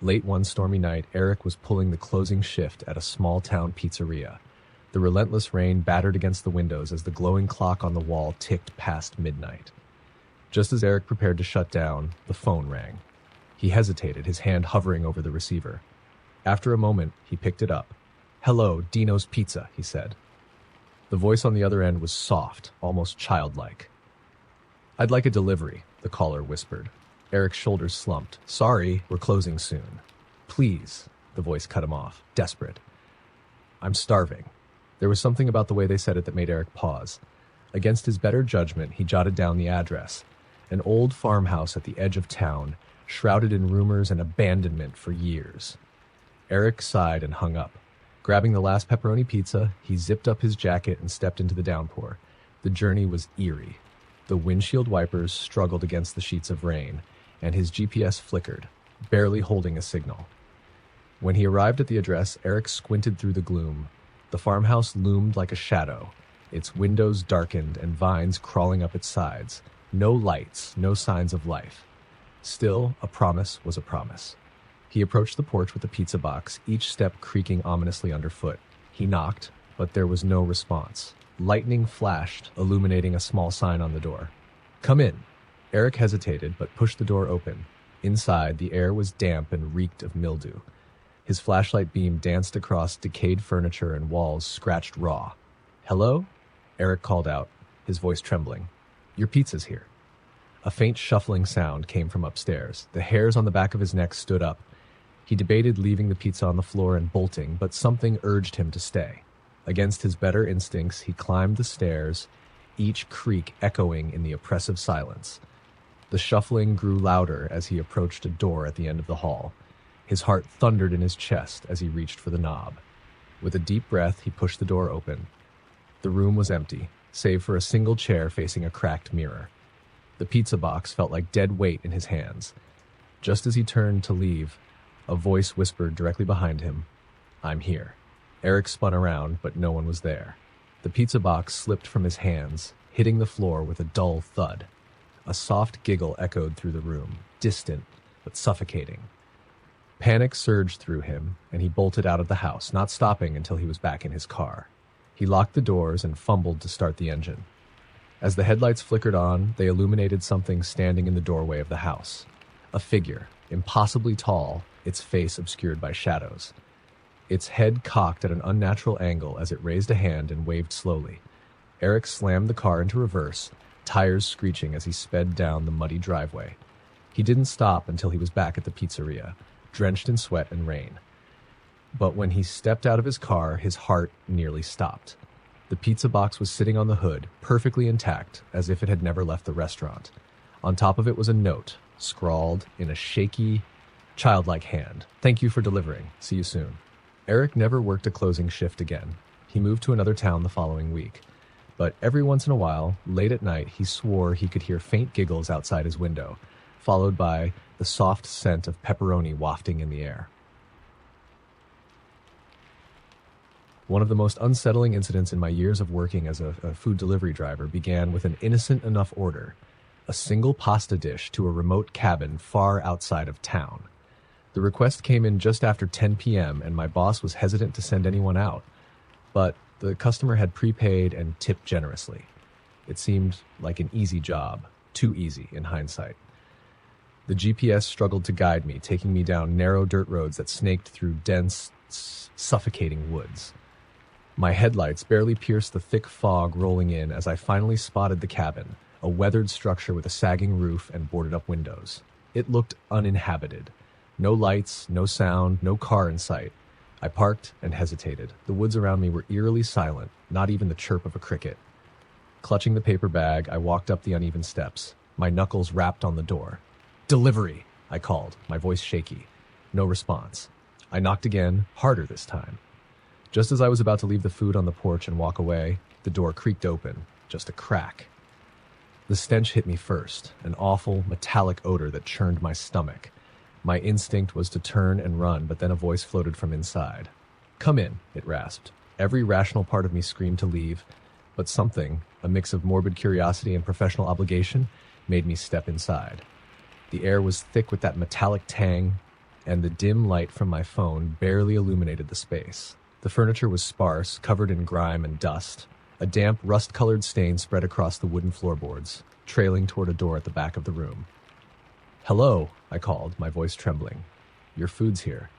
Late one stormy night, Eric was pulling the closing shift at a small-town pizzeria. The relentless rain battered against the windows as the glowing clock on the wall ticked past midnight. Just as Eric prepared to shut down, the phone rang. He hesitated, his hand hovering over the receiver. After a moment, he picked it up. "Hello, Dino's Pizza," he said. The voice on the other end was soft, almost childlike. "I'd like a delivery," the caller whispered. Eric's shoulders slumped. "Sorry, we're closing soon." "Please," the voice cut him off, desperate. "I'm starving." There was something about the way they said it that made Eric pause. Against his better judgment, he jotted down the address. An old farmhouse at the edge of town, shrouded in rumors and abandonment for years. Eric sighed and hung up. Grabbing the last pepperoni pizza, he zipped up his jacket and stepped into the downpour. The journey was eerie. The windshield wipers struggled against the sheets of rain, and his GPS flickered, barely holding a signal. When he arrived at the address, Eric squinted through the gloom. The farmhouse loomed like a shadow, its windows darkened and vines crawling up its sides. No lights, no signs of life. Still, a promise was a promise. He approached the porch with the pizza box, each step creaking ominously underfoot. He knocked, but there was no response. Lightning flashed, illuminating a small sign on the door. "Come in." Eric hesitated, but pushed the door open. Inside, the air was damp and reeked of mildew. His flashlight beam danced across decayed furniture and walls scratched raw. "Hello?" Eric called out, his voice trembling. "Your pizza's here." A faint shuffling sound came from upstairs. The hairs on the back of his neck stood up. He debated leaving the pizza on the floor and bolting, but something urged him to stay. Against his better instincts, he climbed the stairs, each creak echoing in the oppressive silence. The shuffling grew louder as he approached a door at the end of the hall. His heart thundered in his chest as he reached for the knob. With a deep breath, he pushed the door open. The room was empty, save for a single chair facing a cracked mirror. The pizza box felt like dead weight in his hands. Just as he turned to leave, a voice whispered directly behind him, "I'm here." Eric spun around, but no one was there. The pizza box slipped from his hands, hitting the floor with a dull thud. A soft giggle echoed through the room, distant but suffocating. Panic surged through him, and he bolted out of the house, not stopping until he was back in his car. He locked the doors and fumbled to start the engine. As the headlights flickered on, they illuminated something standing in the doorway of the house. A figure, impossibly tall, its face obscured by shadows. Its head cocked at an unnatural angle as it raised a hand and waved slowly. Eric slammed the car into reverse, tires screeching as he sped down the muddy driveway. He didn't stop until he was back at the pizzeria, drenched in sweat and rain. But when he stepped out of his car, his heart nearly stopped. The pizza box was sitting on the hood, perfectly intact, as if it had never left the restaurant. On top of it was a note, scrawled in a shaky, childlike hand. "Thank you for delivering. See you soon." Eric never worked a closing shift again. He moved to another town the following week. But every once in a while, late at night, he swore he could hear faint giggles outside his window, followed by the soft scent of pepperoni wafting in the air. One of the most unsettling incidents in my years of working as a food delivery driver began with an innocent enough order, a single pasta dish to a remote cabin far outside of town. The request came in just after 10 p.m., and my boss was hesitant to send anyone out. But the customer had prepaid and tipped generously. It seemed like an easy job, too easy in hindsight. The GPS struggled to guide me, taking me down narrow dirt roads that snaked through dense, suffocating woods. My headlights barely pierced the thick fog rolling in as I finally spotted the cabin, a weathered structure with a sagging roof and boarded-up windows. It looked uninhabited. No lights, no sound, no car in sight. I parked and hesitated. The woods around me were eerily silent, not even the chirp of a cricket. Clutching the paper bag, I walked up the uneven steps. My knuckles rapped on the door. "Delivery!" I called, my voice shaky. No response. I knocked again, harder this time. Just as I was about to leave the food on the porch and walk away, the door creaked open, just a crack. The stench hit me first, an awful, metallic odor that churned my stomach. My instinct was to turn and run, but then a voice floated from inside. "Come in," it rasped. Every rational part of me screamed to leave, but something, a mix of morbid curiosity and professional obligation, made me step inside. The air was thick with that metallic tang, and the dim light from my phone barely illuminated the space. The furniture was sparse, covered in grime and dust. A damp, rust-colored stain spread across the wooden floorboards, trailing toward a door at the back of the room. "Hello," I called, my voice trembling. "Your food's here."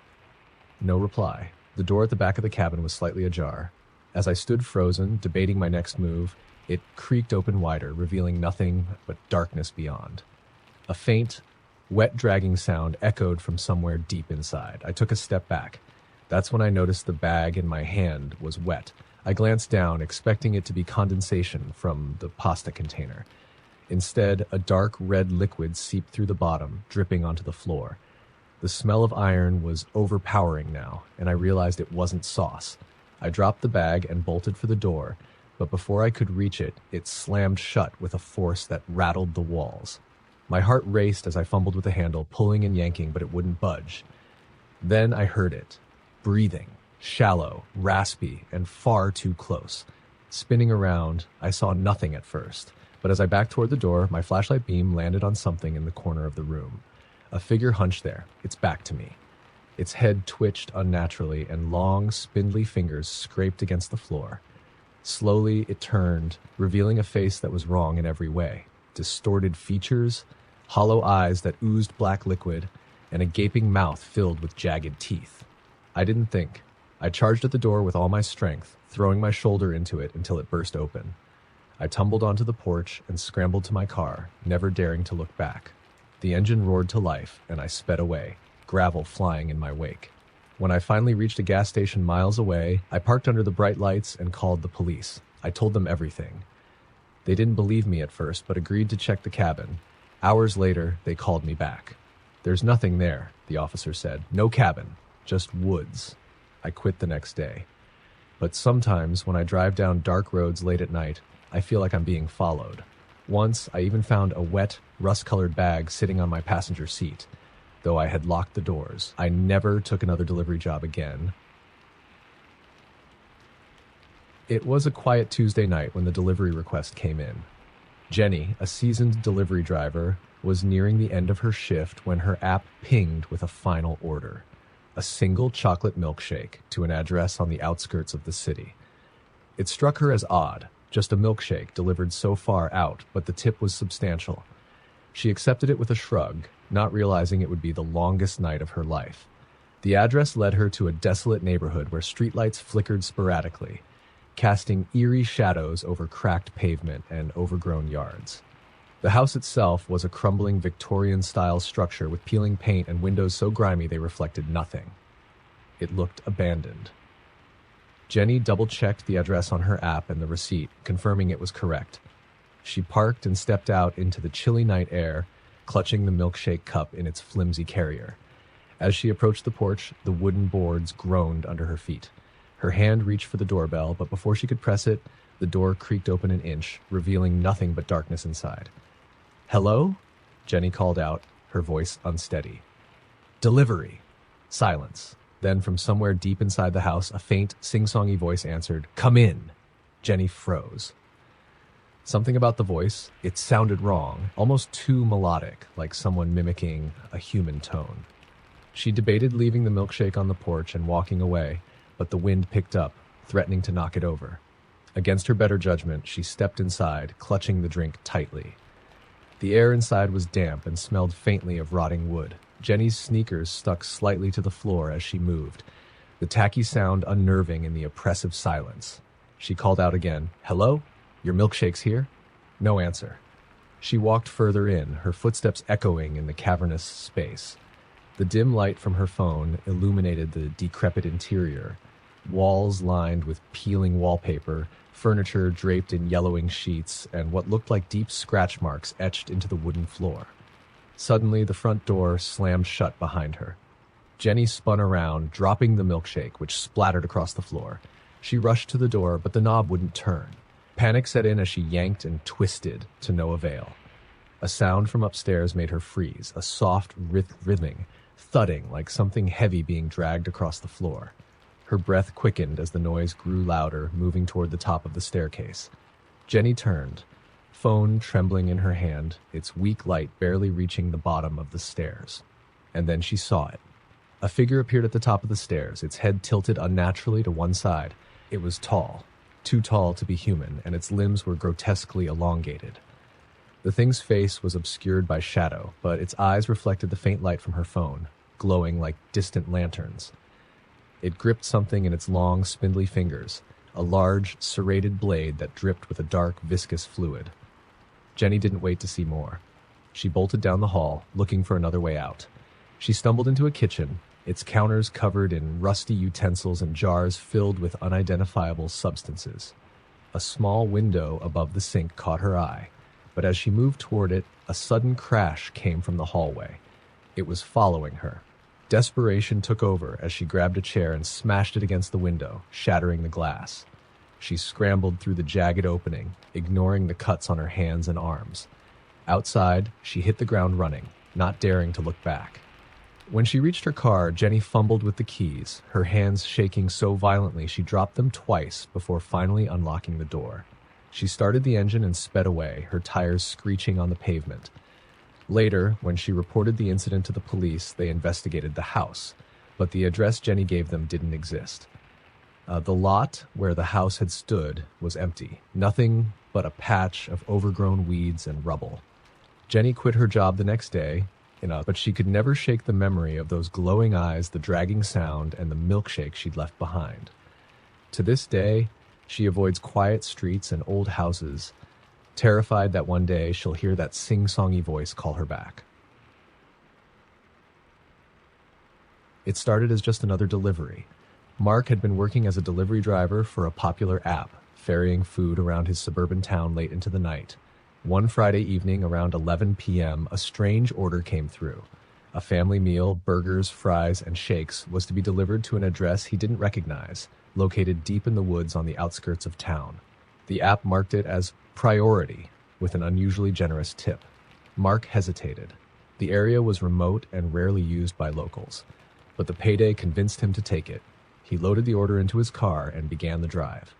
No reply. The door at the back of the cabin was slightly ajar. As I stood frozen, debating my next move, it creaked open wider, revealing nothing but darkness beyond. A faint, wet dragging sound echoed from somewhere deep inside. I took a step back. That's when I noticed the bag in my hand was wet. I glanced down, expecting it to be condensation from the pasta container. Instead, a dark red liquid seeped through the bottom, dripping onto the floor. The smell of iron was overpowering now, and I realized it wasn't sauce. I dropped the bag and bolted for the door, but before I could reach it, it slammed shut with a force that rattled the walls. My heart raced as I fumbled with the handle, pulling and yanking, but it wouldn't budge. Then I heard it. Breathing. Shallow, raspy, and far too close. Spinning around, I saw nothing at first, but as I backed toward the door, my flashlight beam landed on something in the corner of the room. A figure hunched there, its back to me. Its head twitched unnaturally, and long, spindly fingers scraped against the floor. Slowly, it turned, revealing a face that was wrong in every way. Distorted features, hollow eyes that oozed black liquid, and a gaping mouth filled with jagged teeth. I didn't think. I charged at the door with all my strength, throwing my shoulder into it until it burst open. I tumbled onto the porch and scrambled to my car, never daring to look back. The engine roared to life, and I sped away, gravel flying in my wake. When I finally reached a gas station miles away, I parked under the bright lights and called the police. I told them everything. They didn't believe me at first, but agreed to check the cabin. Hours later, they called me back. "There's nothing there," the officer said. "No cabin, just woods." I quit the next day. But sometimes, when I drive down dark roads late at night, I feel like I'm being followed. Once, I even found a wet, rust-colored bag sitting on my passenger seat. Though I had locked the doors, I never took another delivery job again. It was a quiet Tuesday night when the delivery request came in. Jenny, a seasoned delivery driver, was nearing the end of her shift when her app pinged with a final order. A single chocolate milkshake to an address on the outskirts of the city. It struck her as odd, just a milkshake delivered so far out, but the tip was substantial. She accepted it with a shrug, not realizing it would be the longest night of her life. The address led her to a desolate neighborhood where streetlights flickered sporadically, casting eerie shadows over cracked pavement and overgrown yards. The house itself was a crumbling Victorian-style structure with peeling paint and windows so grimy they reflected nothing. It looked abandoned. Jenny double-checked the address on her app and the receipt, confirming it was correct. She parked and stepped out into the chilly night air, clutching the milkshake cup in its flimsy carrier. As she approached the porch, the wooden boards groaned under her feet. Her hand reached for the doorbell, but before she could press it, the door creaked open an inch, revealing nothing but darkness inside. "Hello?" Jenny called out, her voice unsteady. "Delivery." Silence. Then from somewhere deep inside the house, a faint, sing-songy voice answered, "Come in." Jenny froze. Something about the voice, it sounded wrong, almost too melodic, like someone mimicking a human tone. She debated leaving the milkshake on the porch and walking away, but the wind picked up, threatening to knock it over. Against her better judgment, she stepped inside, clutching the drink tightly. The air inside was damp and smelled faintly of rotting wood. Jenny's sneakers stuck slightly to the floor as she moved, the tacky sound unnerving in the oppressive silence. She called out again, "Hello? Your milkshake's here?" No answer. She walked further in, her footsteps echoing in the cavernous space. The dim light from her phone illuminated the decrepit interior, walls lined with peeling wallpaper, furniture draped in yellowing sheets, and what looked like deep scratch marks etched into the wooden floor. Suddenly, the front door slammed shut behind her. Jenny spun around, dropping the milkshake, which splattered across the floor. She rushed to the door, but the knob wouldn't turn. Panic set in as she yanked and twisted, to no avail. A sound from upstairs made her freeze, a soft, rhythming, thudding like something heavy being dragged across the floor. Her breath quickened as the noise grew louder, moving toward the top of the staircase. Jenny turned, phone trembling in her hand, its weak light barely reaching the bottom of the stairs. And then she saw it. A figure appeared at the top of the stairs, its head tilted unnaturally to one side. It was tall, too tall to be human, and its limbs were grotesquely elongated. The thing's face was obscured by shadow, but its eyes reflected the faint light from her phone, glowing like distant lanterns. It gripped something in its long, spindly fingers, a large, serrated blade that dripped with a dark, viscous fluid. Jenny didn't wait to see more. She bolted down the hall, looking for another way out. She stumbled into a kitchen, its counters covered in rusty utensils and jars filled with unidentifiable substances. A small window above the sink caught her eye, but as she moved toward it, a sudden crash came from the hallway. It was following her. Desperation took over as she grabbed a chair and smashed it against the window, shattering the glass. She scrambled through the jagged opening, ignoring the cuts on her hands and arms. Outside, she hit the ground running, not daring to look back. When she reached her car, Jenny fumbled with the keys, her hands shaking so violently she dropped them twice before finally unlocking the door. She started the engine and sped away, her tires screeching on the pavement. Later, when she reported the incident to the police, they investigated the house, but the address Jenny gave them didn't exist. The lot where the house had stood was empty, nothing but a patch of overgrown weeds and rubble. Jenny quit her job the next day, but she could never shake the memory of those glowing eyes, the dragging sound, and the milkshake she'd left behind. To this day, she avoids quiet streets and old houses, terrified that one day she'll hear that sing-songy voice call her back. It started as just another delivery. Mark had been working as a delivery driver for a popular app, ferrying food around his suburban town late into the night. One Friday evening around 11 p.m., a strange order came through. A family meal, burgers, fries, and shakes, was to be delivered to an address he didn't recognize, located deep in the woods on the outskirts of town. The app marked it as priority, with an unusually generous tip. Mark hesitated. The area was remote and rarely used by locals, but the payday convinced him to take it. He loaded the order into his car and began the drive.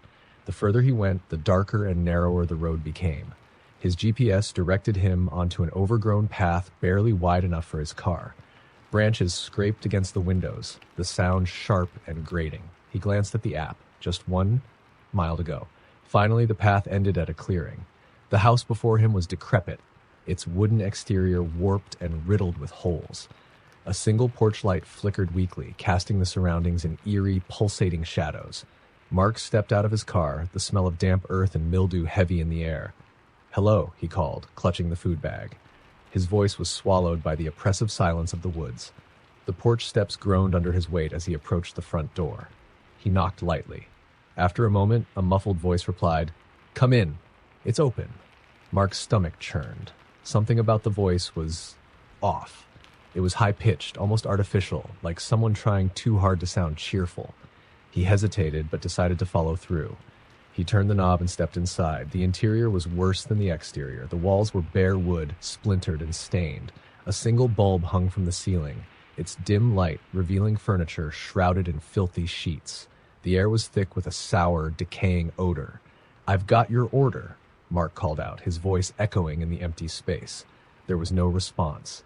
The further he went, the darker and narrower the road became. His GPS directed him onto an overgrown path barely wide enough for his car. Branches scraped against the windows, the sound sharp and grating. He glanced at the app, just 1 mile to go. Finally, the path ended at a clearing. The house before him was decrepit, its wooden exterior warped and riddled with holes. A single porch light flickered weakly, casting the surroundings in eerie, pulsating shadows. Mark stepped out of his car, the smell of damp earth and mildew heavy in the air. "Hello," he called, clutching the food bag. His voice was swallowed by the oppressive silence of the woods. The porch steps groaned under his weight as he approached the front door. He knocked lightly. After a moment, a muffled voice replied, "Come in. It's open." Mark's stomach churned. Something about the voice was off. It was high-pitched, almost artificial, like someone trying too hard to sound cheerful. He hesitated, but decided to follow through. He turned the knob and stepped inside. The interior was worse than the exterior. The walls were bare wood, splintered and stained. A single bulb hung from the ceiling, its dim light revealing furniture shrouded in filthy sheets. The air was thick with a sour, decaying odor. "I've got your order," Mark called out, his voice echoing in the empty space. There was no response.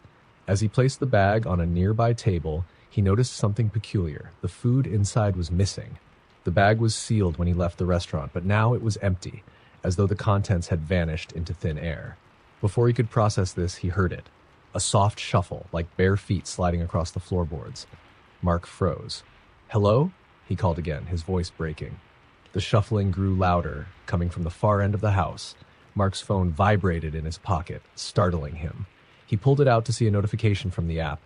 As he placed the bag on a nearby table, he noticed something peculiar. The food inside was missing. The bag was sealed when he left the restaurant, but now it was empty, as though the contents had vanished into thin air. Before he could process this, he heard it. A soft shuffle, like bare feet sliding across the floorboards. Mark froze. "Hello?" he called again, his voice breaking. The shuffling grew louder, coming from the far end of the house. Mark's phone vibrated in his pocket, startling him. He pulled it out to see a notification from the app.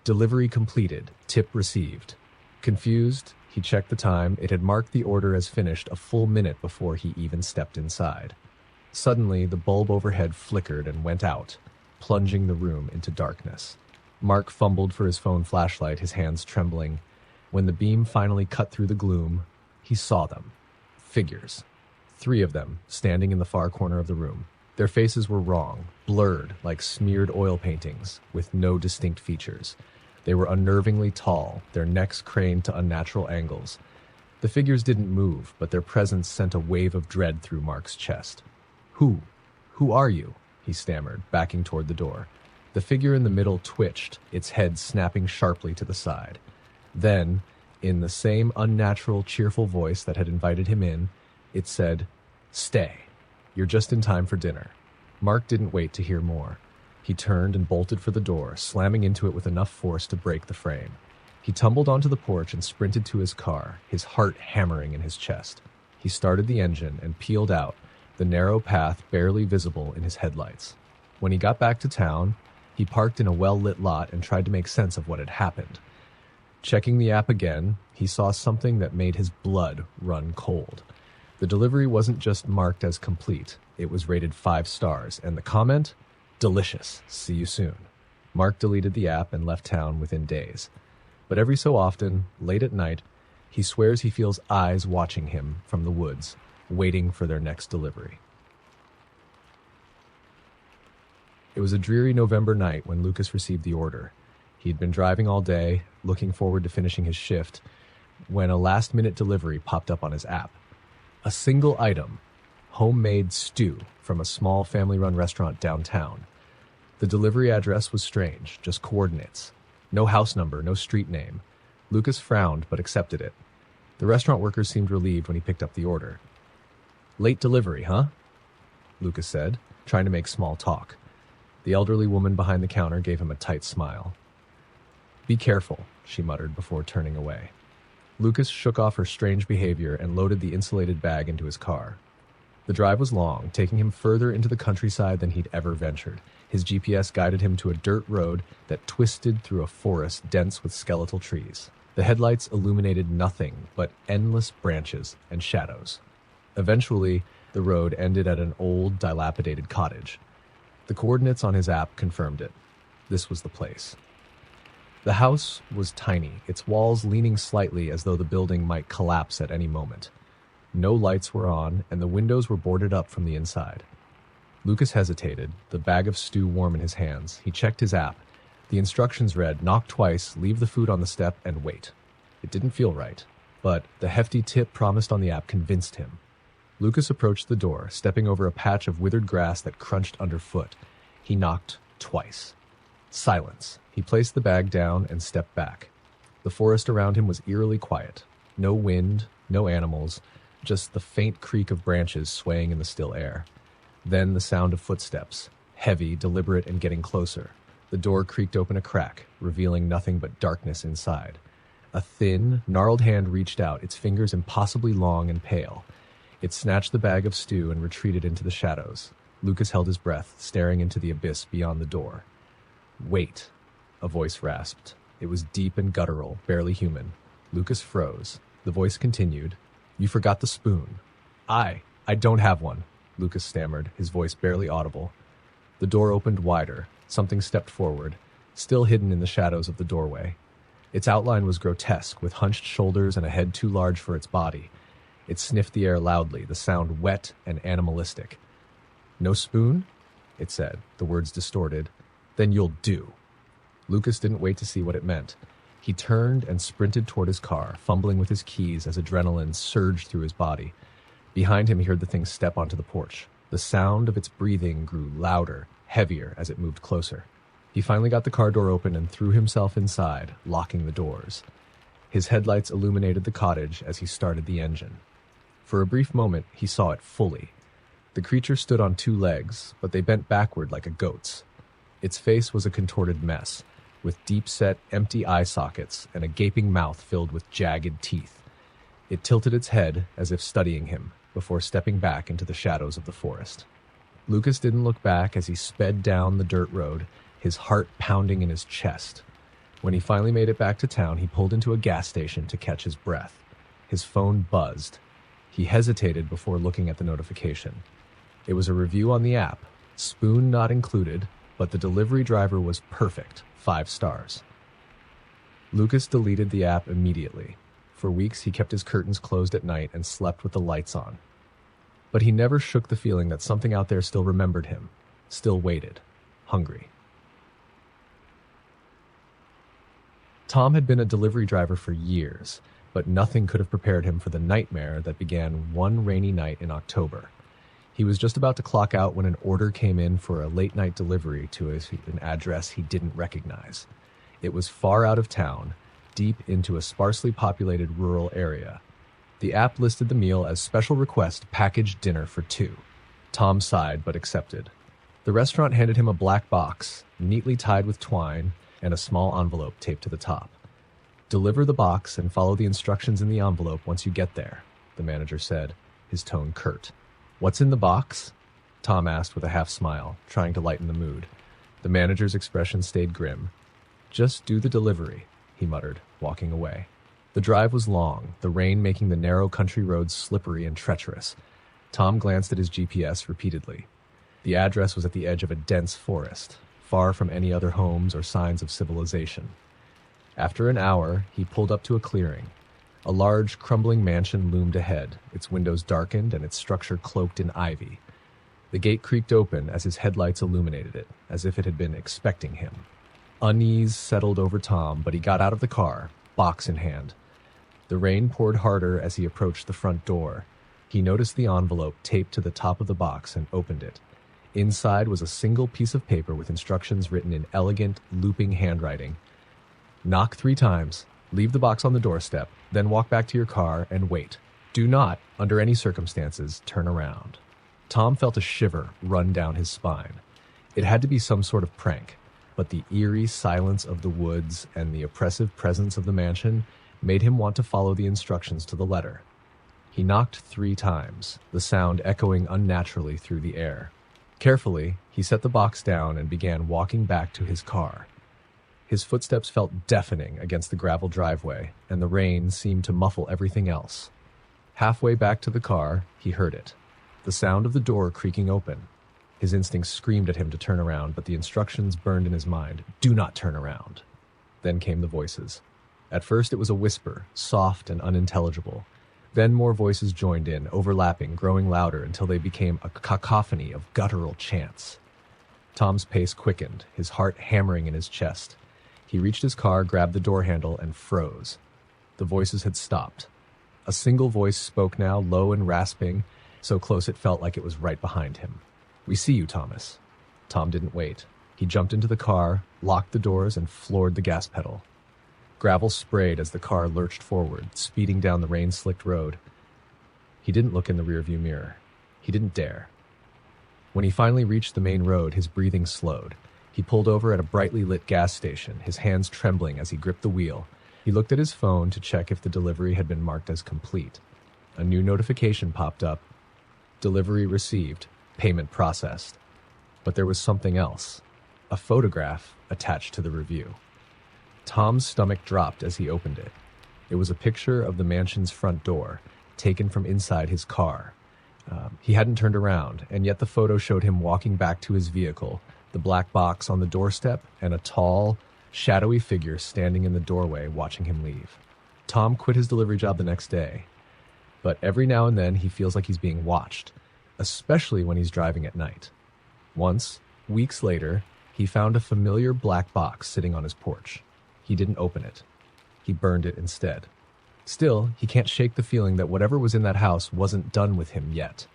"Delivery completed. Tip received." Confused, he checked the time. It had marked the order as finished a full minute before he even stepped inside. Suddenly, the bulb overhead flickered and went out, plunging the room into darkness. Mark fumbled for his phone flashlight, his hands trembling. When the beam finally cut through the gloom, he saw them. Figures. 3 of them, standing in the far corner of the room. Their faces were wrong, blurred like smeared oil paintings, with no distinct features. They were unnervingly tall, their necks craned to unnatural angles. The figures didn't move, but their presence sent a wave of dread through Mark's chest. Who are you?" he stammered, backing toward the door. The figure in the middle twitched, its head snapping sharply to the side. Then, in the same unnatural, cheerful voice that had invited him in, it said, "Stay. You're just in time for dinner." Mark didn't wait to hear more. He turned and bolted for the door, slamming into it with enough force to break the frame. He tumbled onto the porch and sprinted to his car, his heart hammering in his chest. He started the engine and peeled out, the narrow path barely visible in his headlights. When he got back to town, he parked in a well-lit lot and tried to make sense of what had happened. Checking the app again, he saw something that made his blood run cold. The delivery wasn't just marked as complete, it was rated 5 stars, and the comment? "Delicious. See you soon." Mark deleted the app and left town within days. But every so often, late at night, he swears he feels eyes watching him from the woods, waiting for their next delivery. It was a dreary November night when Lucas received the order. He'd been driving all day, looking forward to finishing his shift, when a last-minute delivery popped up on his app. A single item, homemade stew from a small family-run restaurant downtown. The delivery address was strange, just coordinates. No house number, no street name. Lucas frowned but accepted it. The restaurant worker seemed relieved when he picked up the order. "Late delivery, huh?" Lucas said, trying to make small talk. The elderly woman behind the counter gave him a tight smile. "Be careful," she muttered before turning away. Lucas shook off her strange behavior and loaded the insulated bag into his car. The drive was long, taking him further into the countryside than he'd ever ventured. His GPS guided him to a dirt road that twisted through a forest dense with skeletal trees. The headlights illuminated nothing but endless branches and shadows. Eventually, the road ended at an old, dilapidated cottage. The coordinates on his app confirmed it. This was the place. The house was tiny, its walls leaning slightly as though the building might collapse at any moment. No lights were on, and the windows were boarded up from the inside. Lucas hesitated, the bag of stew warm in his hands. He checked his app. The instructions read, "Knock twice, leave the food on the step, and wait." It didn't feel right, but the hefty tip promised on the app convinced him. Lucas approached the door, stepping over a patch of withered grass that crunched underfoot. He knocked twice. Silence. He placed the bag down and stepped back. The forest around him was eerily quiet. No wind, no animals, just the faint creak of branches swaying in the still air. Then the sound of footsteps, heavy, deliberate, and getting closer. The door creaked open a crack, revealing nothing but darkness inside. A thin, gnarled hand reached out, its fingers impossibly long and pale. It snatched the bag of stew and retreated into the shadows. Lucas held his breath, staring into the abyss beyond the door. "Wait," a voice rasped. It was deep and guttural, barely human. Lucas froze. The voice continued, "You forgot the spoon." I don't have one," Lucas stammered, his voice barely audible. The door opened wider. Something stepped forward, still hidden in the shadows of the doorway. Its outline was grotesque, with hunched shoulders and a head too large for its body. It sniffed the air loudly, the sound wet and animalistic. "No spoon?" it said, the words distorted. "Then you'll do." Lucas didn't wait to see what it meant. He turned and sprinted toward his car, fumbling with his keys as adrenaline surged through his body. Behind him, he heard the thing step onto the porch. The sound of its breathing grew louder, heavier as it moved closer. He finally got the car door open and threw himself inside, locking the doors. His headlights illuminated the cottage as he started the engine. For a brief moment, he saw it fully. The creature stood on 2 legs, but they bent backward like a goat's. Its face was a contorted mess, with deep-set, empty eye sockets and a gaping mouth filled with jagged teeth. It tilted its head as if studying him, before stepping back into the shadows of the forest. Lucas didn't look back as he sped down the dirt road, his heart pounding in his chest. When he finally made it back to town, he pulled into a gas station to catch his breath. His phone buzzed. He hesitated before looking at the notification. It was a review on the app, spoon not included, but the delivery driver was perfect, 5 stars. Lucas deleted the app immediately. For weeks, he kept his curtains closed at night and slept with the lights on. But he never shook the feeling that something out there still remembered him, still waited, hungry. Tom had been a delivery driver for years, but nothing could have prepared him for the nightmare that began one rainy night in October. He He was just about to clock out when an order came in for a late-night delivery to an address he didn't recognize. It was far out of town, deep into a sparsely populated rural area. The app listed the meal as special request packaged dinner for two. Tom sighed but accepted. The restaurant handed him a black box, neatly tied with twine, and a small envelope taped to the top. "Deliver the box and follow the instructions in the envelope once you get there," the manager said, his tone curt. "What's in the box?" Tom asked with a half smile, trying to lighten the mood. The manager's expression stayed grim. "Just do the delivery," he muttered, walking away. The drive was long, the rain making the narrow country roads slippery and treacherous. Tom glanced at his GPS repeatedly. The address was at the edge of a dense forest, far from any other homes or signs of civilization. After an hour, he pulled up to a clearing. A large, crumbling mansion loomed ahead, its windows darkened and its structure cloaked in ivy. The gate creaked open as his headlights illuminated it, as if it had been expecting him. Unease settled over Tom, but he got out of the car, box in hand. The rain poured harder as he approached the front door. He noticed the envelope taped to the top of the box and opened it. Inside was a single piece of paper with instructions written in elegant, looping handwriting. "Knock 3 times, leave the box on the doorstep, then walk back to your car and wait. Do not, under any circumstances, turn around." Tom felt a shiver run down his spine. It had to be some sort of prank, but the eerie silence of the woods and the oppressive presence of the mansion made him want to follow the instructions to the letter. He knocked 3 times, the sound echoing unnaturally through the air. Carefully, he set the box down and began walking back to his car. His footsteps felt deafening against the gravel driveway, and the rain seemed to muffle everything else. Halfway back to the car, he heard it. The sound of the door creaking open. His instincts screamed at him to turn around, but the instructions burned in his mind. "Do not turn around." Then came the voices. At first it was a whisper, soft and unintelligible. Then more voices joined in, overlapping, growing louder until they became a cacophony of guttural chants. Tom's pace quickened, his heart hammering in his chest. He reached his car, grabbed the door handle, and froze. The voices had stopped. A single voice spoke now, low and rasping, so close it felt like it was right behind him. "We see you, Thomas." Tom didn't wait. He jumped into the car, locked the doors, and floored the gas pedal. Gravel sprayed as the car lurched forward, speeding down the rain-slicked road. He didn't look in the rearview mirror. He didn't dare. When he finally reached the main road, his breathing slowed. He pulled over at a brightly lit gas station, his hands trembling as he gripped the wheel. He looked at his phone to check if the delivery had been marked as complete. A new notification popped up. "Delivery received. Payment processed." But there was something else. A photograph attached to the review. Tom's stomach dropped as he opened it. It was a picture of the mansion's front door, taken from inside his car. He hadn't turned around, and yet the photo showed him walking back to his vehicle, the black box on the doorstep, and a tall, shadowy figure standing in the doorway watching him leave. Tom quit his delivery job the next day, but every now and then he feels like he's being watched, especially when he's driving at night. Once, weeks later, he found a familiar black box sitting on his porch. He didn't open it. He burned it instead. Still, he can't shake the feeling that whatever was in that house wasn't done with him yet.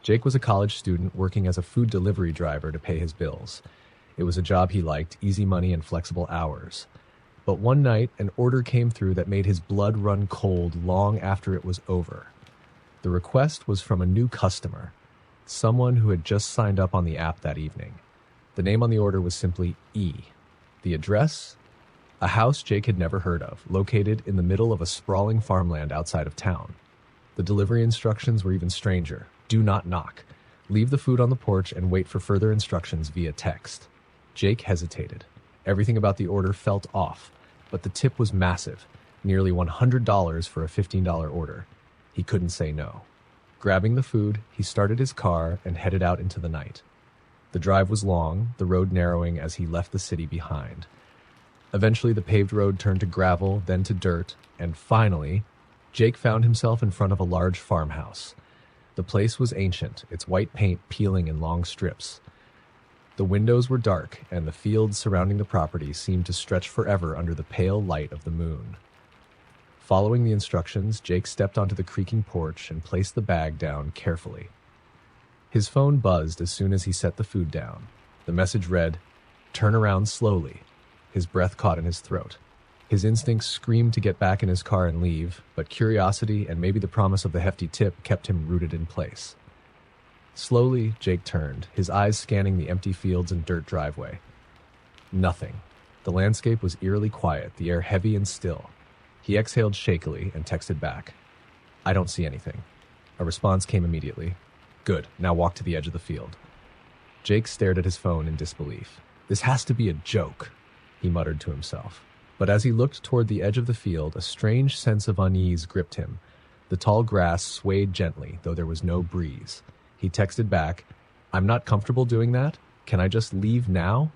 Jake was a college student working as a food delivery driver to pay his bills. It was a job he liked, easy money and flexible hours. But one night, an order came through that made his blood run cold long after it was over. The request was from a new customer, someone who had just signed up on the app that evening. The name on the order was simply E. The address? A house Jake had never heard of, located in the middle of a sprawling farmland outside of town. The delivery instructions were even stranger. Do not knock. Leave the food on the porch and wait for further instructions via text. Jake hesitated. Everything about the order felt off, but the tip was massive, nearly $100 for a $15 order. He couldn't say no. Grabbing the food, he started his car and headed out into the night. The drive was long, the road narrowing as he left the city behind. Eventually, the paved road turned to gravel, then to dirt, and finally, Jake found himself in front of a large farmhouse. The place was ancient, its white paint peeling in long strips. The windows were dark, and the fields surrounding the property seemed to stretch forever under the pale light of the moon. Following the instructions, Jake stepped onto the creaking porch and placed the bag down carefully. His phone buzzed as soon as he set the food down. The message read, "Turn around slowly." His breath caught in his throat. His instincts screamed to get back in his car and leave, but curiosity and maybe the promise of the hefty tip kept him rooted in place. Slowly, Jake turned, his eyes scanning the empty fields and dirt driveway. Nothing. The landscape was eerily quiet, the air heavy and still. He exhaled shakily and texted back, "I don't see anything." A response came immediately. "Good, now walk to the edge of the field." Jake stared at his phone in disbelief. "This has to be a joke," he muttered to himself. But as he looked toward the edge of the field, a strange sense of unease gripped him. The tall grass swayed gently, though there was no breeze. He texted back, "I'm not comfortable doing that. Can I just leave now?"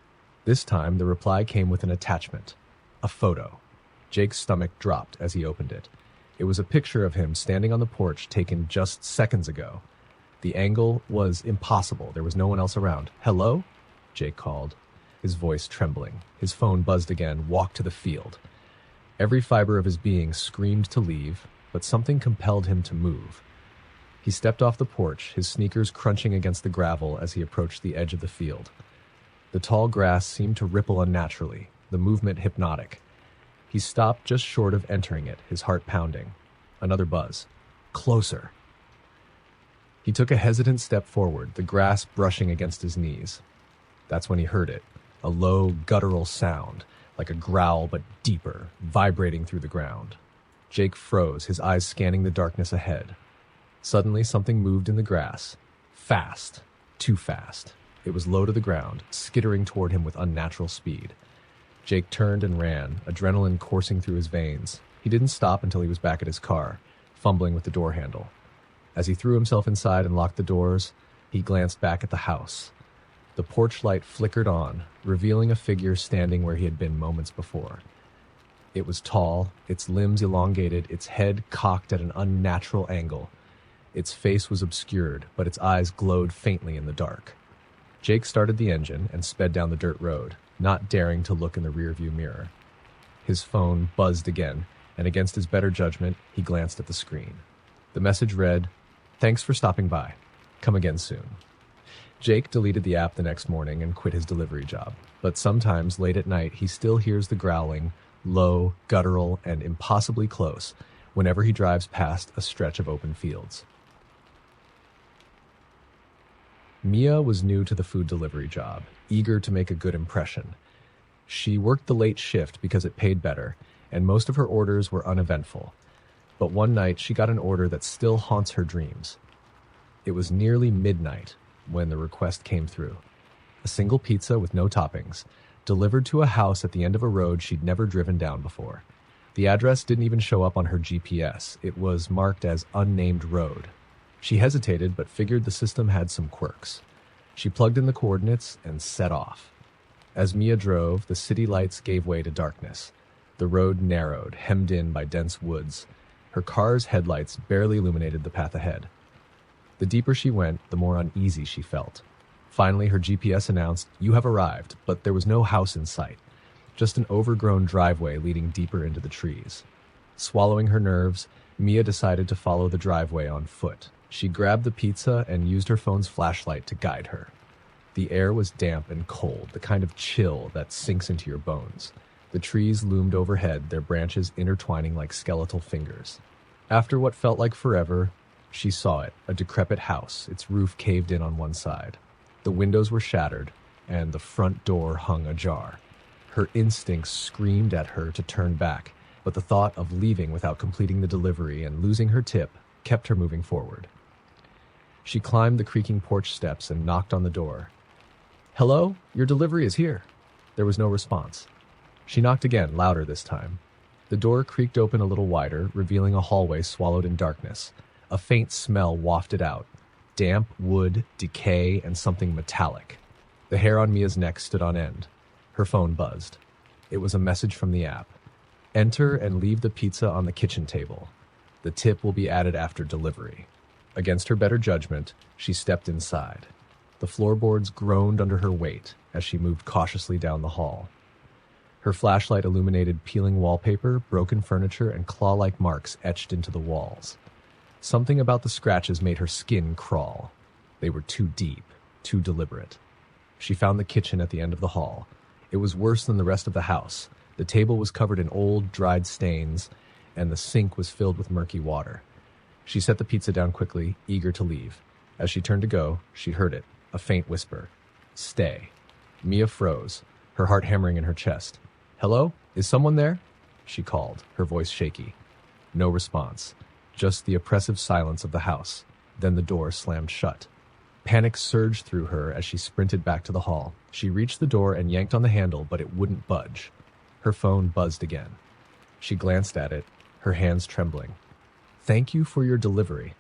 This time, the reply came with an attachment. A photo. Jake's stomach dropped as he opened it. It was a picture of him standing on the porch taken just seconds ago. The angle was impossible. There was no one else around. "Hello?" Jake called, his voice trembling. His phone buzzed again. "Walk to the field." Every fiber of his being screamed to leave, but something compelled him to move. He stepped off the porch, his sneakers crunching against the gravel as he approached the edge of the field. The tall grass seemed to ripple unnaturally, the movement hypnotic. He stopped just short of entering it, his heart pounding. Another buzz. Closer. He took a hesitant step forward, the grass brushing against his knees. That's when he heard it, a low, guttural sound, like a growl but deeper, vibrating through the ground. Jake froze, his eyes scanning the darkness ahead. Suddenly, something moved in the grass. Fast. Too fast. It was low to the ground, skittering toward him with unnatural speed. Jake turned and ran, adrenaline coursing through his veins. He didn't stop until he was back at his car, fumbling with the door handle. As he threw himself inside and locked the doors, he glanced back at the house. The porch light flickered on, revealing a figure standing where he had been moments before. It was tall, its limbs elongated, its head cocked at an unnatural angle. Its face was obscured, but its eyes glowed faintly in the dark. Jake started the engine and sped down the dirt road, not daring to look in the rearview mirror. His phone buzzed again, and against his better judgment, he glanced at the screen. The message read, "Thanks for stopping by. Come again soon." Jake deleted the app the next morning and quit his delivery job, but sometimes late at night he still hears the growling, low, guttural, and impossibly close whenever he drives past a stretch of open fields. Mia was new to the food delivery job, eager to make a good impression. She worked the late shift because it paid better, and most of her orders were uneventful. But one night she got an order that still haunts her dreams. It was nearly midnight when the request came through. A single pizza with no toppings, delivered to a house at the end of a road she'd never driven down before. The address didn't even show up on her GPS. It was marked as unnamed road. She hesitated, but figured the system had some quirks. She plugged in the coordinates and set off. As Mia drove, the city lights gave way to darkness. The road narrowed, hemmed in by dense woods. Her car's headlights barely illuminated the path ahead. The deeper she went, the more uneasy she felt. Finally, her GPS announced, "You have arrived," but there was no house in sight. Just an overgrown driveway leading deeper into the trees. Swallowing her nerves, Mia decided to follow the driveway on foot. She grabbed the pizza and used her phone's flashlight to guide her. The air was damp and cold, the kind of chill that sinks into your bones. The trees loomed overhead, their branches intertwining like skeletal fingers. After what felt like forever, she saw it, a decrepit house, its roof caved in on one side. The windows were shattered, and the front door hung ajar. Her instincts screamed at her to turn back, but the thought of leaving without completing the delivery and losing her tip kept her moving forward. She climbed the creaking porch steps and knocked on the door. "Hello? Your delivery is here." There was no response. She knocked again, louder this time. The door creaked open a little wider, revealing a hallway swallowed in darkness. A faint smell wafted out. Damp wood, decay, and something metallic. The hair on Mia's neck stood on end. Her phone buzzed. It was a message from the app. "Enter and leave the pizza on the kitchen table. The tip will be added after delivery." Against her better judgment, she stepped inside. The floorboards groaned under her weight as she moved cautiously down the hall. Her flashlight illuminated peeling wallpaper, broken furniture, and claw-like marks etched into the walls. Something about the scratches made her skin crawl. They were too deep, too deliberate. She found the kitchen at the end of the hall. It was worse than the rest of the house. The table was covered in old, dried stains, and the sink was filled with murky water. She set the pizza down quickly, eager to leave. As she turned to go, she heard it, a faint whisper. "Stay." Mia froze, her heart hammering in her chest. "Hello? Is someone there?" she called, her voice shaky. No response, just the oppressive silence of the house. Then the door slammed shut. Panic surged through her as she sprinted back to the hall. She reached the door and yanked on the handle, but it wouldn't budge. Her phone buzzed again. She glanced at it, her hands trembling. "Thank you for your delivery.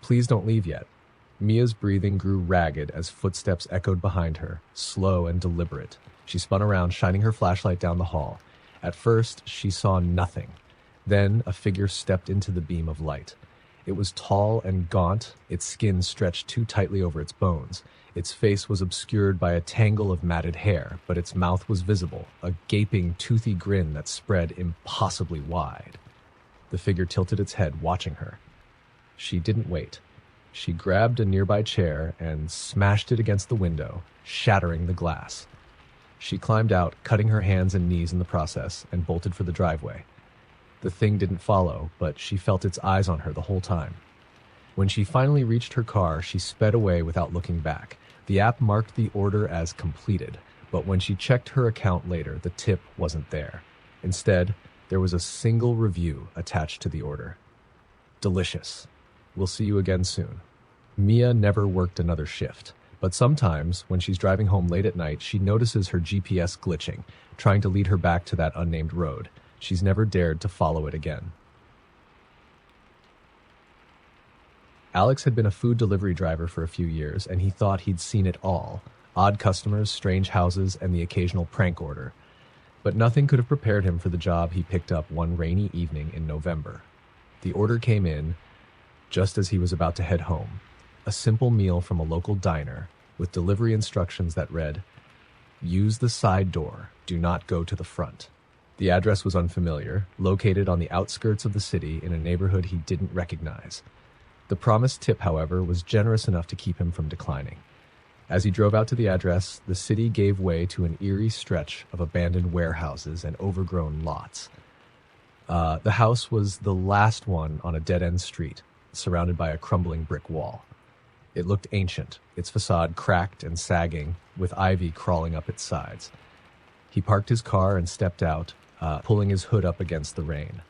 Please don't leave yet." Mia's breathing grew ragged as footsteps echoed behind her, slow and deliberate. She spun around, shining her flashlight down the hall. At first, she saw nothing. Then a figure stepped into the beam of light. It was tall and gaunt, its skin stretched too tightly over its bones. Its face was obscured by a tangle of matted hair, but its mouth was visible, a gaping, toothy grin that spread impossibly wide. The figure tilted its head, watching her. She didn't wait. She grabbed a nearby chair and smashed it against the window, shattering the glass. She climbed out, cutting her hands and knees in the process, and bolted for the driveway. The thing didn't follow, but she felt its eyes on her the whole time. When she finally reached her car, she sped away without looking back. The app marked the order as completed, but when she checked her account later, the tip wasn't there. Instead, there was a single review attached to the order. "Delicious. We'll see you again soon." Mia never worked another shift, but sometimes, when she's driving home late at night, she notices her GPS glitching, trying to lead her back to that unnamed road. She's never dared to follow it again. Alex had been a food delivery driver for a few years, and he thought he'd seen it all: odd customers, strange houses, and the occasional prank order. But nothing could have prepared him for the job he picked up one rainy evening in November. The order came in just as he was about to head home. A simple meal from a local diner with delivery instructions that read, "Use the side door, do not go to the front." The address was unfamiliar, located on the outskirts of the city in a neighborhood he didn't recognize. The promised tip, however, was generous enough to keep him from declining. As he drove out to the address, the city gave way to an eerie stretch of abandoned warehouses and overgrown lots. The house was the last one on a dead-end street, surrounded by a crumbling brick wall. It looked ancient, its facade cracked and sagging, with ivy crawling up its sides. He parked his car and stepped out, pulling his hood up against the rain.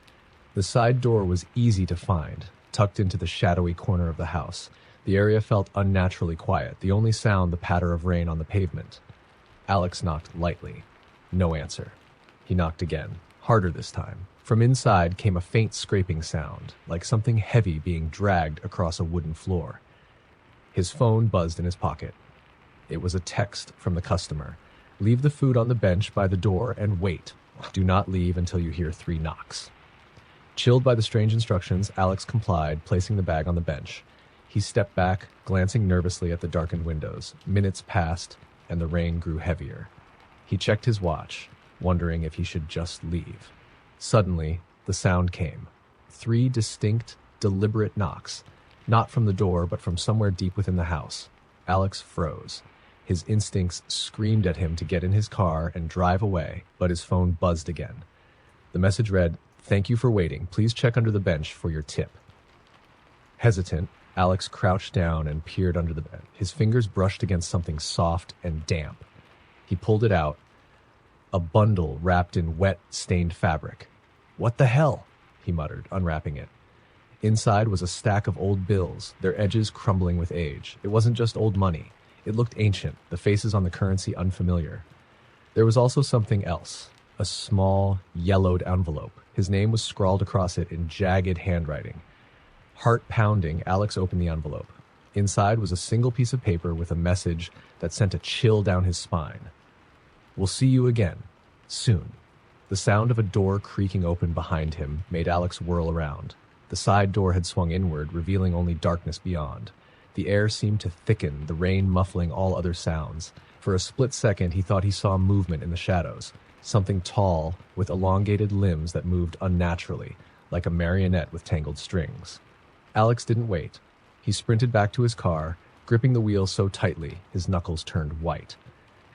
The side door was easy to find, tucked into the shadowy corner of the house. The area felt unnaturally quiet, the only sound the patter of rain on the pavement. Alex knocked lightly. No answer. He knocked again, harder this time. From inside came a faint scraping sound, like something heavy being dragged across a wooden floor. His phone buzzed in his pocket. It was a text from the customer. "Leave the food on the bench by the door and wait. Do not leave until you hear 3 knocks." Chilled by the strange instructions, Alex complied, placing the bag on the bench. He stepped back, glancing nervously at the darkened windows. Minutes passed, and the rain grew heavier. He checked his watch, wondering if he should just leave. Suddenly, the sound came. 3 distinct, deliberate knocks. Not from the door, but from somewhere deep within the house. Alex froze. His instincts screamed at him to get in his car and drive away, but his phone buzzed again. The message read, "Thank you for waiting. Please check under the bench for your tip." Hesitant, Alex crouched down and peered under the bed. His fingers brushed against something soft and damp. He pulled it out, a bundle wrapped in wet, stained fabric. "What the hell?" he muttered, unwrapping it. Inside was a stack of old bills, their edges crumbling with age. It wasn't just old money. It looked ancient, the faces on the currency unfamiliar. There was also something else, a small, yellowed envelope. His name was scrawled across it in jagged handwriting. Heart pounding, Alex opened the envelope. Inside was a single piece of paper with a message that sent a chill down his spine. "We'll see you again, soon." The sound of a door creaking open behind him made Alex whirl around. The side door had swung inward, revealing only darkness beyond. The air seemed to thicken, the rain muffling all other sounds. For a split second, he thought he saw movement in the shadows. something tall with elongated limbs that moved unnaturally, like a marionette with tangled strings. Alex didn't wait. He sprinted back to his car, gripping the wheel so tightly his knuckles turned white.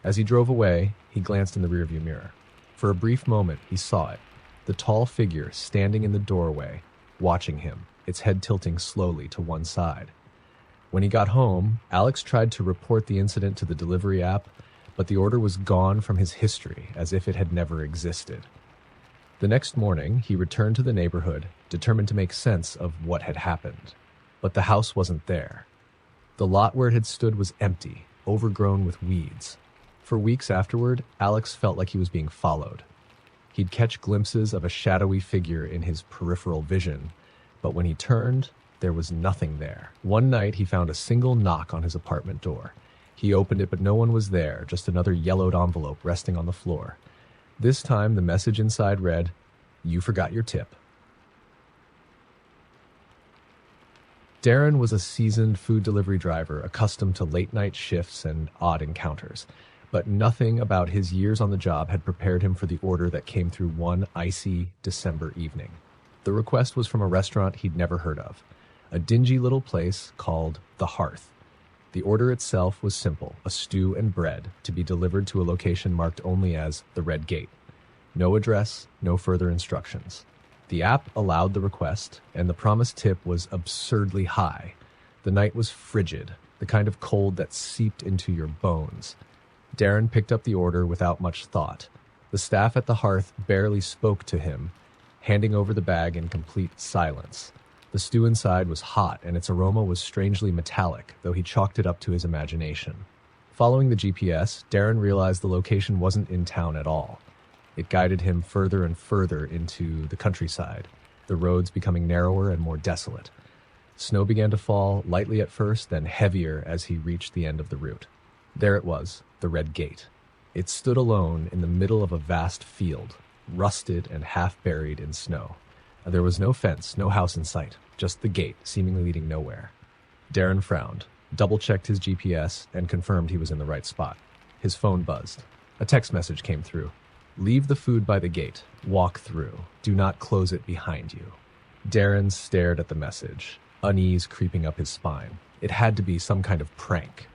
As he drove away, he glanced in the rearview mirror. For a brief moment, he saw it, the tall figure standing in the doorway, watching him, its head tilting slowly to one side. When he got home, Alex tried to report the incident to the delivery app, but the order was gone from his history as if it had never existed. The next morning, he returned to the neighborhood, determined to make sense of what had happened. But the house wasn't there. The lot where it had stood was empty, overgrown with weeds. For weeks afterward, Alex felt like he was being followed. He'd catch glimpses of a shadowy figure in his peripheral vision, but when he turned, there was nothing there. One night, he found a single knock on his apartment door. He opened it, but no one was there, just another yellowed envelope resting on the floor. This time, the message inside read, "You forgot your tip." Darren was a seasoned food delivery driver accustomed to late-night shifts and odd encounters, but nothing about his years on the job had prepared him for the order that came through one icy December evening. The request was from a restaurant he'd never heard of, a dingy little place called The Hearth. The order itself was simple, a stew and bread to be delivered to a location marked only as the Red Gate. No address, no further instructions. The app allowed the request, and the promised tip was absurdly high. The night was frigid, the kind of cold that seeped into your bones. Darren picked up the order without much thought. The staff at the Hearth barely spoke to him, handing over the bag in complete silence. The stew inside was hot, and its aroma was strangely metallic, though he chalked it up to his imagination. Following the GPS, Darren realized the location wasn't in town at all. It guided him further and further into the countryside, the roads becoming narrower and more desolate. Snow began to fall, lightly at first, then heavier as he reached the end of the route. There it was, the Red Gate. It stood alone in the middle of a vast field, rusted and half buried in snow. There was no fence, no house in sight, just the gate, seemingly leading nowhere. Darren frowned, double-checked his GPS, and confirmed he was in the right spot. His phone buzzed. A text message came through. "Leave the food by the gate. Walk through. Do not close it behind you." Darren stared at the message, unease creeping up his spine. It had to be some kind of prank.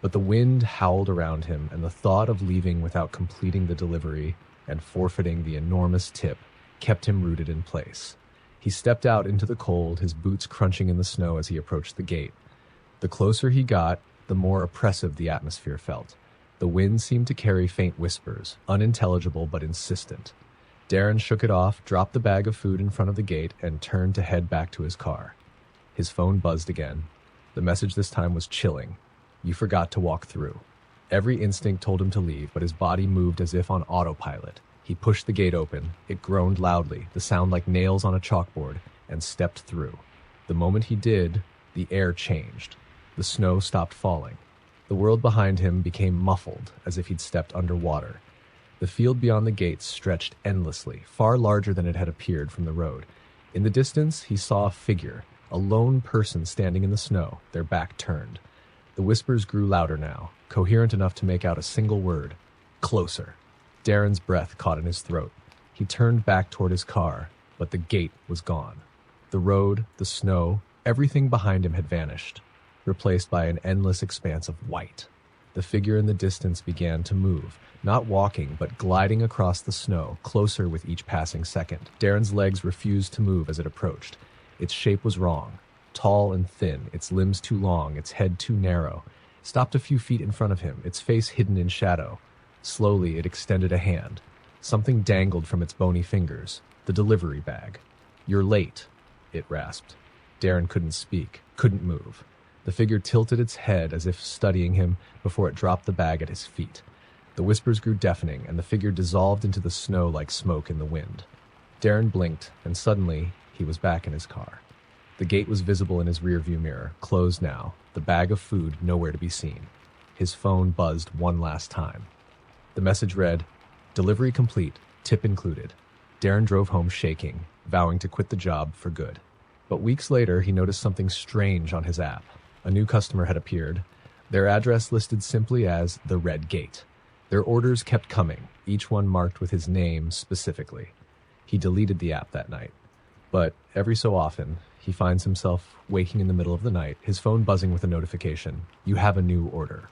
But the wind howled around him, and the thought of leaving without completing the delivery and forfeiting the enormous tip kept him rooted in place. He stepped out into the cold, his boots crunching in the snow as he approached the gate. The closer he got, the more oppressive the atmosphere felt. The wind seemed to carry faint whispers, unintelligible but insistent. Darren shook it off, dropped the bag of food in front of the gate, and turned to head back to his car. His phone buzzed again. The message this time was chilling. "You forgot to walk through." Every instinct told him to leave, but his body moved as if on autopilot. He pushed the gate open. It groaned loudly, the sound like nails on a chalkboard, and stepped through. The moment he did, the air changed. The snow stopped falling. The world behind him became muffled, as if he'd stepped underwater. The field beyond the gates stretched endlessly, far larger than it had appeared from the road. In the distance, he saw a figure, a lone person standing in the snow, their back turned. The whispers grew louder now, coherent enough to make out a single word: "Closer." Darren's breath caught in his throat. He turned back toward his car, but the gate was gone. The road, the snow, everything behind him had vanished, replaced by an endless expanse of white. The figure in the distance began to move, not walking, but gliding across the snow, closer with each passing second. Darren's legs refused to move as it approached. Its shape was wrong, tall and thin, its limbs too long, its head too narrow. It stopped a few feet in front of him, its face hidden in shadow. Slowly, it extended a hand. Something dangled from its bony fingers. The delivery bag. "You're late," it rasped. Darren couldn't speak, couldn't move. The figure tilted its head as if studying him before it dropped the bag at his feet. The whispers grew deafening, and the figure dissolved into the snow like smoke in the wind. Darren blinked, and suddenly, he was back in his car. The gate was visible in his rearview mirror, closed now, the bag of food nowhere to be seen. His phone buzzed one last time. The message read, "Delivery complete, tip included." Darren drove home shaking, vowing to quit the job for good. But weeks later, he noticed something strange on his app. A new customer had appeared. Their address listed simply as the Red Gate. Darren Their orders kept coming, each one marked with his name specifically. He deleted the app that night, but every so often, he finds himself waking in the middle of the night, his phone buzzing with a notification. You have a new order.